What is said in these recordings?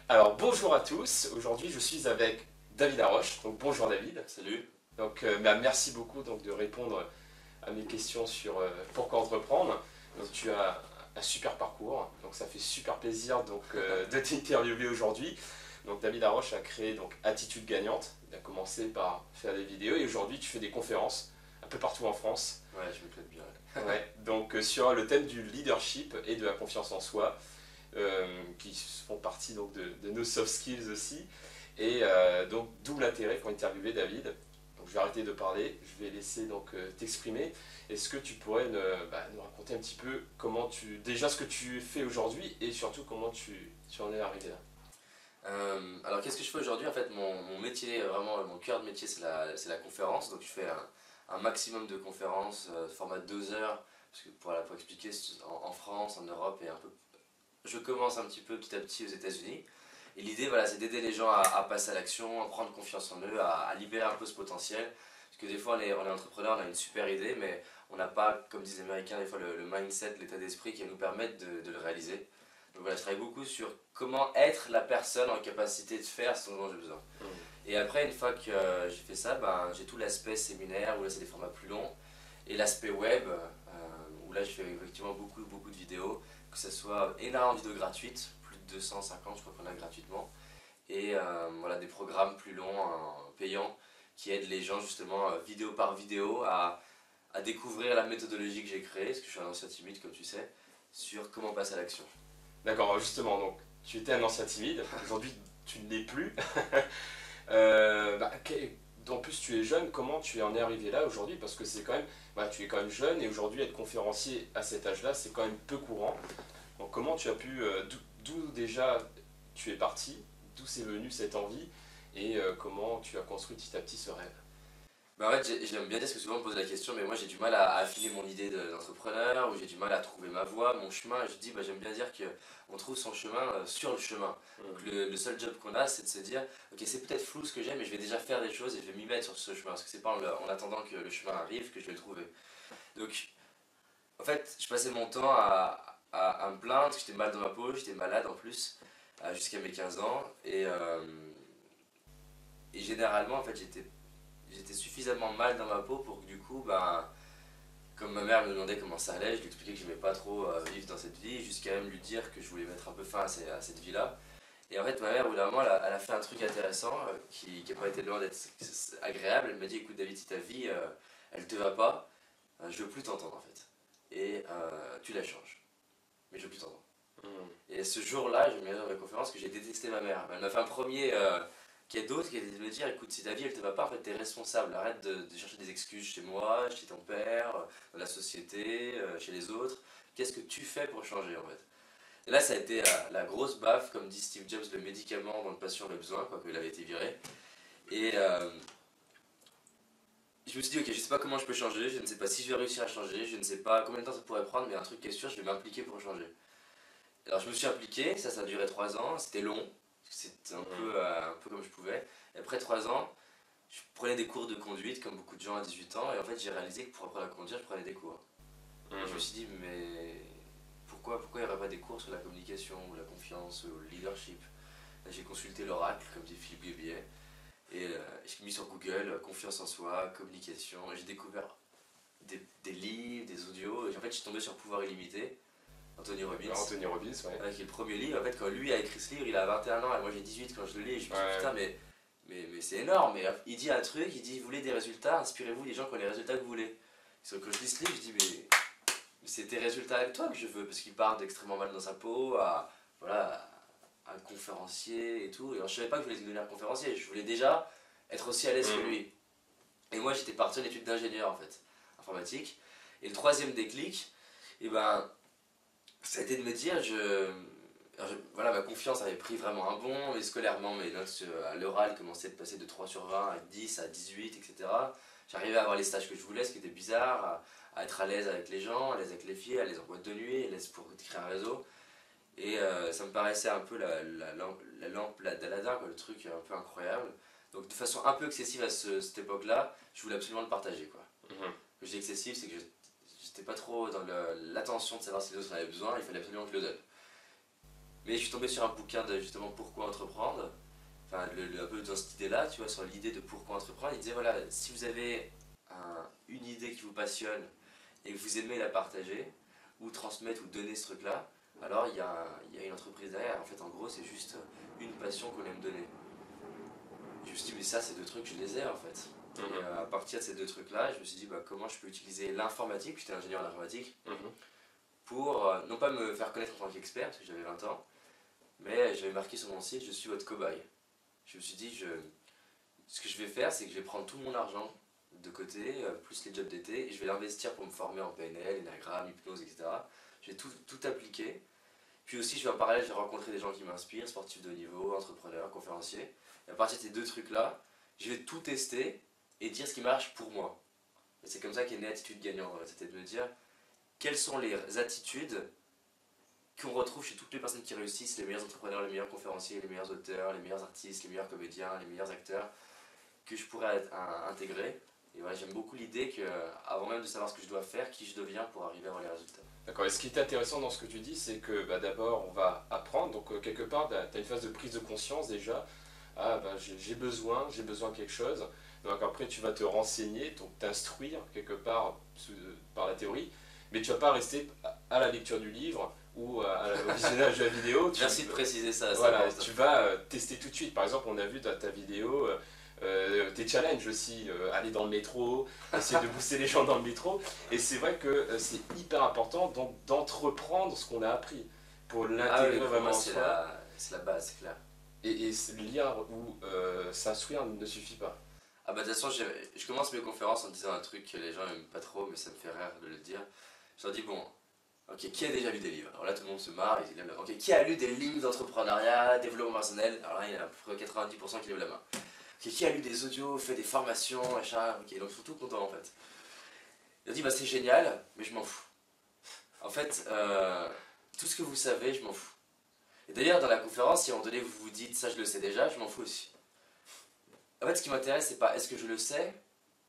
Alors bonjour à tous, aujourd'hui je suis avec David Haroche, donc bonjour David. Salut. Donc merci beaucoup donc, de répondre à mes questions sur pourquoi entreprendre. Donc tu as un super parcours, donc ça fait super plaisir donc, de t'interviewer aujourd'hui. Donc David Haroche a créé donc Attitude Gagnante, il a commencé par faire des vidéos et aujourd'hui tu fais des conférences un peu partout en France. Ouais, je m'éclate bien. Ouais, donc sur le thème du leadership et de la confiance en soi. Qui font partie donc, de nos soft skills aussi. Et donc d'où l'intérêt pour interviewer David. Donc je vais arrêter de parler, je vais laisser donc t'exprimer. Est-ce que tu pourrais nous raconter un petit peu déjà ce que tu fais aujourd'hui et surtout comment tu en es arrivé là? Alors qu'est-ce que je fais aujourd'hui? En fait, mon métier, vraiment mon cœur de métier, c'est la conférence. Donc je fais un maximum de conférences, format 2 heures, parce que pour expliquer, en France, en Europe et un peu. Je commence un petit peu petit à petit aux États-Unis. Et l'idée, voilà, c'est d'aider les gens à passer à l'action, à prendre confiance en eux, à libérer un peu ce potentiel. Parce que des fois, on est entrepreneur, on a une super idée, mais on n'a pas, comme disent les Américains, des fois le mindset, l'état d'esprit qui va nous permettre de le réaliser. Donc voilà, je travaille beaucoup sur comment être la personne en capacité de faire ce dont j'ai besoin. Et après, une fois que j'ai fait ça, j'ai tout l'aspect séminaire, où là c'est des formats plus longs, et l'aspect web, où là je fais effectivement beaucoup de vidéos, que ce soit énormément de vidéos gratuites, plus de 250 je crois qu'on a gratuitement, et voilà, des programmes plus longs, payants, qui aident les gens justement, vidéo par vidéo, à découvrir la méthodologie que j'ai créée, parce que je suis un ancien timide comme tu sais, sur comment passer à l'action. D'accord, justement, donc tu étais un ancien timide, aujourd'hui tu ne l'es plus. En plus tu es jeune, comment tu en es arrivé là aujourd'hui? Parce que c'est quand même, tu es quand même jeune et aujourd'hui être conférencier à cet âge-là c'est quand même peu courant. Donc comment tu as pu, d'où déjà tu es parti, d'où c'est venu cette envie et comment tu as construit petit à petit ce rêve? En fait, j'aime bien dire, parce que souvent on me pose la question, mais moi j'ai du mal à affiner mon idée d'entrepreneur, ou j'ai du mal à trouver ma voie, mon chemin, et je dis, j'aime bien dire qu'on trouve son chemin sur le chemin. Donc le seul job qu'on a, c'est de se dire, ok, c'est peut-être flou ce que j'aime, mais je vais déjà faire des choses et je vais m'y mettre sur ce chemin, parce que c'est pas en attendant que le chemin arrive que je vais le trouver. Donc, en fait, je passais mon temps à me plaindre, parce que j'étais mal dans ma peau, j'étais malade en plus, jusqu'à mes 15 ans, et généralement, en fait, j'étais suffisamment mal dans ma peau pour que du coup, comme ma mère me demandait comment ça allait, je lui expliquais que j'aimais pas trop vivre dans cette vie, jusqu'à même lui dire que je voulais mettre un peu fin à cette vie-là. Et en fait, ma mère, au bout d'un moment, elle a fait un truc intéressant qui n'a pas été loin d'être agréable. Elle m'a dit, écoute David, si ta vie, elle te va pas, je veux plus t'entendre en fait. Et tu la changes. Mais je veux plus t'entendre. Mm. Et ce jour-là, je me suis dans ma conférence que j'ai détesté ma mère. Elle m'a fait un premier cadeau qui était de me dire, écoute, si ta vie elle te va pas, en fait, t'es responsable. Arrête de chercher des excuses chez moi, chez ton père, dans la société, chez les autres. Qu'est-ce que tu fais pour changer en fait? Et là, ça a été la grosse baffe, comme dit Steve Jobs, le médicament dont le patient avait besoin, quoi, qu'il avait été viré. Et je me suis dit, ok, je sais pas comment je peux changer, je ne sais pas si je vais réussir à changer, je ne sais pas combien de temps ça pourrait prendre, mais un truc qui est sûr, je vais m'impliquer pour changer. Alors je me suis impliqué, ça a duré 3 ans, c'était long, c'était un peu comme je pouvais. Et après 3 ans, je prenais des cours de conduite, comme beaucoup de gens à 18 ans, et en fait j'ai réalisé que pour apprendre à conduire, je prenais des cours. Et je me suis dit, mais pourquoi il n'y aurait pas des cours sur la communication, ou la confiance, ou le leadership? Là, j'ai consulté l'oracle, comme dit Philippe Guébier, et j'ai mis sur Google confiance en soi, communication, et j'ai découvert des livres, des audios, et en fait je suis tombé sur Pouvoir illimité, Anthony Robbins. Anthony Robbins, ouais. Qui est le premier livre. En fait, quand lui a écrit ce livre, il a 21 ans et moi j'ai 18 quand je le lis. Et je me suis dit, putain, mais c'est énorme. Mais il dit un truc, il dit, vous voulez des résultats, inspirez-vous des gens qui ont les résultats que vous voulez. Sauf que quand je lis ce livre, je dis, mais c'est tes résultats avec toi que je veux. Parce qu'il part d'extrêmement mal dans sa peau voilà, à un conférencier et tout. Et alors, je savais pas que je voulais devenir conférencier, je voulais déjà être aussi à l'aise que lui. Et moi, j'étais parti en études d'ingénieur en fait, informatique. Et le troisième déclic, et ça a été de me dire, voilà, ma confiance avait pris vraiment un bond, et scolairement, mes notes à l'oral commençaient de passer de 3 sur 20 à 10, à 18, etc. J'arrivais à avoir les stages que je voulais, ce qui était bizarre, à être à l'aise avec les gens, à l'aise avec les filles, à l'aise en boîte de nuit, à l'aise pour créer un réseau. Et ça me paraissait un peu la lampe d'Aladin, quoi, le truc un peu incroyable. Donc de façon un peu excessive à cette époque-là, je voulais absolument le partager, quoi. Mhm. Quand je dis excessif, c'est que j'étais pas trop dans l'attention de savoir si les autres en avaient besoin, il fallait absolument que je le donne. Mais je suis tombé sur un bouquin de justement pourquoi entreprendre, enfin un peu dans cette idée-là, tu vois, sur l'idée de pourquoi entreprendre. Il disait voilà, si vous avez une idée qui vous passionne et que vous aimez la partager, ou transmettre ou donner ce truc-là, alors il y a une entreprise derrière. En fait, en gros, c'est juste une passion qu'on aime donner. Je me suis dit, mais ça, ces deux trucs, je les ai en fait. Et à partir de ces deux trucs-là, je me suis dit, bah, comment je peux utiliser l'informatique, j'étais ingénieur en informatique, pour non pas me faire connaître en tant qu'expert, parce que j'avais 20 ans, mais j'avais marqué sur mon site, je suis votre cobaye. Je me suis dit, ce que je vais faire, c'est que je vais prendre tout mon argent de côté, plus les jobs d'été, et je vais l'investir pour me former en PNL, énagramme, hypnose, etc. Je vais tout appliquer. Puis aussi, je vais en parallèle, je vais rencontrer des gens qui m'inspirent, sportifs de haut niveau, entrepreneurs, conférenciers. Et à partir de ces deux trucs-là, je vais tout tester et dire ce qui marche pour moi. Et c'est comme ça qu'est née Attitude Gagnante. C'était de me dire quelles sont les attitudes qu'on retrouve chez toutes les personnes qui réussissent, les meilleurs entrepreneurs, les meilleurs conférenciers, les meilleurs auteurs, les meilleurs artistes, les meilleurs comédiens, les meilleurs acteurs, que je pourrais intégrer. Et voilà, j'aime beaucoup l'idée qu'avant même de savoir ce que je dois faire, qui je deviens pour arriver à avoir les résultats. D'accord, et ce qui est intéressant dans ce que tu dis, c'est que d'abord on va apprendre, donc quelque part tu as une phase de prise de conscience déjà, ah j'ai besoin de quelque chose, donc après tu vas te renseigner, donc t'instruire quelque part par la théorie, mais tu vas pas rester à la lecture du livre ou au visionnage de la vidéo. Merci de préciser ça. Voilà, tu vas tester tout de suite, par exemple on a vu dans ta vidéo... tes challenges aussi, aller dans le métro, essayer de booster les gens dans le métro. Et c'est vrai que c'est hyper important donc d'entreprendre ce qu'on a appris pour l'intégrer vraiment en soi. C'est la base, c'est clair. Et lire ou s'instruire ne suffit pas. Ah bah de toute façon, je commence mes conférences en disant un truc que les gens n'aiment pas trop, mais ça me fait rire de le dire. Je leur dis, bon, ok, qui a déjà lu des livres? Alors là, tout le monde se marre, il lève la main. Ok, qui a lu des livres d'entrepreneuriat, développement personnel? Alors là, il y en a à peu près 90% qui lèvent la main. Qui a lu des audios, fait des formations, machin, ok, donc ils sont tout contents en fait. Il a dit bah c'est génial, mais je m'en fous. En fait, tout ce que vous savez, je m'en fous. Et d'ailleurs, dans la conférence, si à un moment donné vous vous dites ça je le sais déjà, je m'en fous aussi. En fait, ce qui m'intéresse, c'est pas est-ce que je le sais,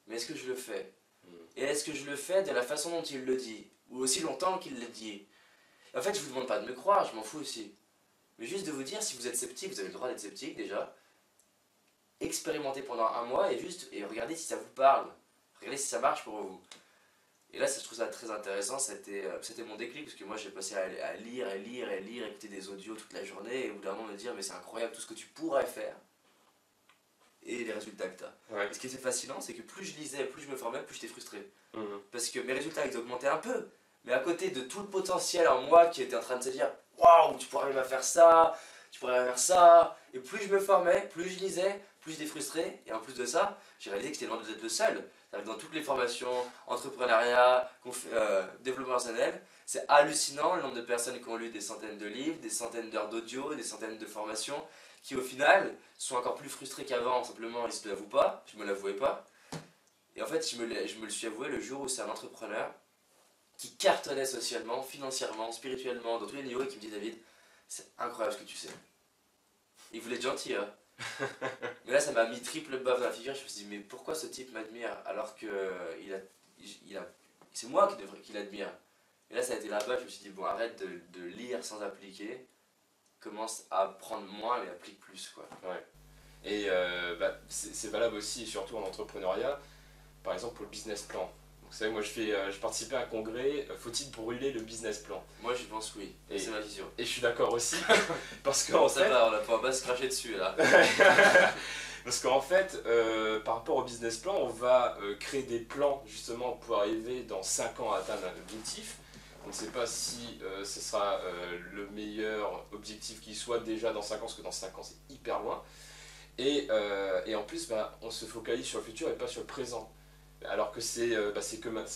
mais est-ce que je le fais. Et est-ce que je le fais de la façon dont il le dit, ou aussi longtemps qu'il le dit. En fait, je vous demande pas de me croire, je m'en fous aussi. Mais juste de vous dire, si vous êtes sceptique, vous avez le droit d'être sceptique déjà. Expérimentez pendant un mois et regardez si ça vous parle. Regardez si ça marche pour vous. Et là, je trouve ça très intéressant. C'était mon déclic parce que moi, j'ai passé à lire, écouter des audios toute la journée et au bout d'un moment me dire mais c'est incroyable tout ce que tu pourrais faire et les résultats que tu as. Ouais. Et ce qui était fascinant, c'est que plus je lisais, plus je me formais, plus j'étais frustré. Parce que mes résultats, ils augmentaient un peu. Mais à côté de tout le potentiel en moi qui était en train de se dire waouh, tu pourrais arriver à faire ça, tu pourrais faire ça. Et plus je me formais, plus je lisais, plus j'étais frustré. Et en plus de ça, j'ai réalisé que j'étais loin d'être le seul. Dans toutes les formations, entrepreneuriat, développement personnel, c'est hallucinant le nombre de personnes qui ont lu des centaines de livres, des centaines d'heures d'audio, des centaines de formations, qui au final sont encore plus frustrés qu'avant, simplement ils ne se l'avouent pas, je ne me l'avouais pas. Et en fait, je me le suis avoué le jour où c'est un entrepreneur qui cartonnait socialement, financièrement, spirituellement, dans tous les niveaux, et qui me dit David, c'est incroyable ce que tu sais. Il voulait être gentil, hein. Mais là, ça m'a mis triple baffe dans la figure. Je me suis dit, mais pourquoi ce type m'admire alors que c'est moi qui l'admire. Et là, ça a été la baffe. Je me suis dit, bon, arrête de lire sans appliquer. Commence à apprendre moins et applique plus, quoi. Ouais. Et c'est valable aussi, et surtout en entrepreneuriat, par exemple pour le business plan. Vous savez, moi je participais à un congrès, faut-il brûler le business plan? Moi je pense oui, et c'est ma vision. Et je suis d'accord aussi, parce qu'en fait... va, on va pas se cracher dessus là. Parce qu'en fait, par rapport au business plan, on va créer des plans justement pour arriver dans 5 ans à atteindre un objectif. On ne sait pas si ce sera le meilleur objectif qui soit déjà dans 5 ans, parce que dans 5 ans c'est hyper loin. Et en plus, on se focalise sur le futur et pas sur le présent. Alors que c'est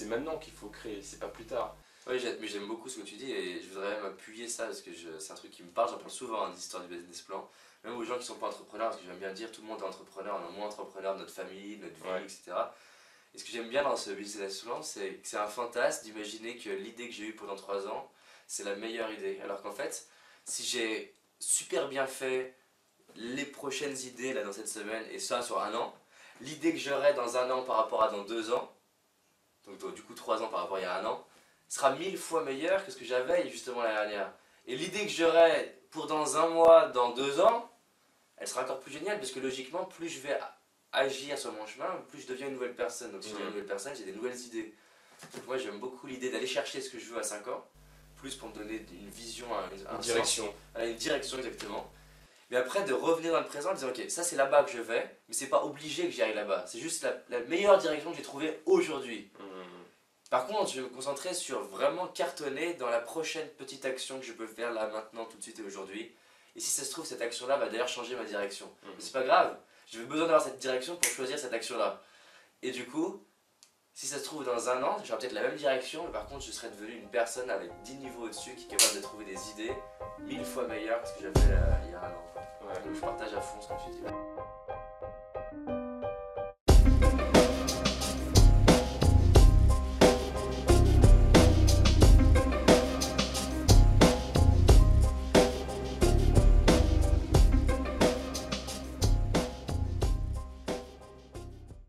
maintenant qu'il faut créer, c'est pas plus tard. Oui, mais j'aime beaucoup ce que tu dis et je voudrais même appuyer ça parce que c'est un truc qui me parle, j'en parle souvent hein, d'histoire du business plan. Même aux gens qui sont pas entrepreneurs, parce que j'aime bien le dire, tout le monde est entrepreneur, on est au moins entrepreneur de notre famille, de notre vie, ouais. etc. Et ce que j'aime bien dans ce business plan, c'est que c'est un fantasme d'imaginer que l'idée que j'ai eue pendant 3 ans, c'est la meilleure idée. Alors qu'en fait, si j'ai super bien fait les prochaines idées là dans cette semaine et ça sur 1 an, l'idée que j'aurai dans 1 an par rapport à dans 2 ans, donc du coup 3 ans par rapport à il y a 1 an, sera 1000 fois meilleure que ce que j'avais justement l'année dernière. Et l'idée que j'aurai pour dans un mois, dans 2 ans, elle sera encore plus géniale parce que logiquement, plus je vais agir sur mon chemin, plus je deviens une nouvelle personne. Donc si je deviens une nouvelle personne, j'ai des nouvelles idées. Donc moi j'aime beaucoup l'idée d'aller chercher ce que je veux à 5 ans, plus pour me donner une vision, Une direction. Une direction exactement. Mais après de revenir dans le présent en disant ok, ça c'est là-bas que je vais, mais c'est pas obligé que j'y aille là-bas. C'est juste la meilleure direction que j'ai trouvée aujourd'hui. Par contre, je vais me concentrer sur vraiment cartonner dans la prochaine petite action que je peux faire là, maintenant, tout de suite et aujourd'hui. Et si ça se trouve, cette action-là va d'ailleurs changer ma direction. Mais c'est pas grave, j'ai besoin d'avoir cette direction pour choisir cette action-là. Et du coup, si ça se trouve dans un an, j'aurai peut-être la même direction, mais par contre, je serai devenu une personne avec 10 niveaux au-dessus qui est capable de trouver des idées 1000 fois meilleures que ce que j'avais il y a un an. Ouais. Donc je partage à fond ce que tu dis.